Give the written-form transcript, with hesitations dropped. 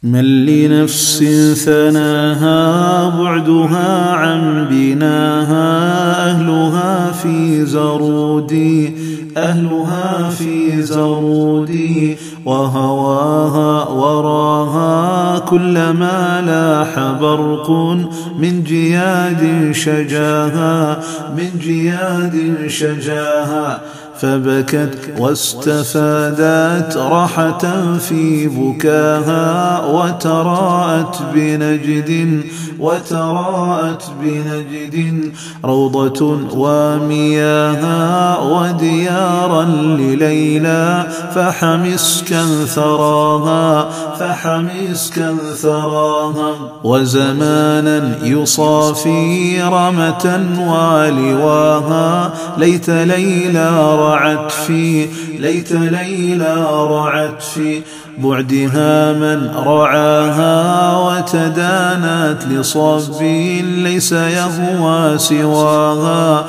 من لنفس ثناها بعدها عن بناها أهلها في زرودي وهواها وراها كلما لاح برق من جياد شجاها فبكت واستفادت راحة في بكاها وتراءت بنجد روضة ومياها وديارا لليلى فحمسكا ثراها وزمانا يصافي رمة ولواها ليت ليلى رعت في بعدها من رعاها وتدانت لصب ليس يهوى سواها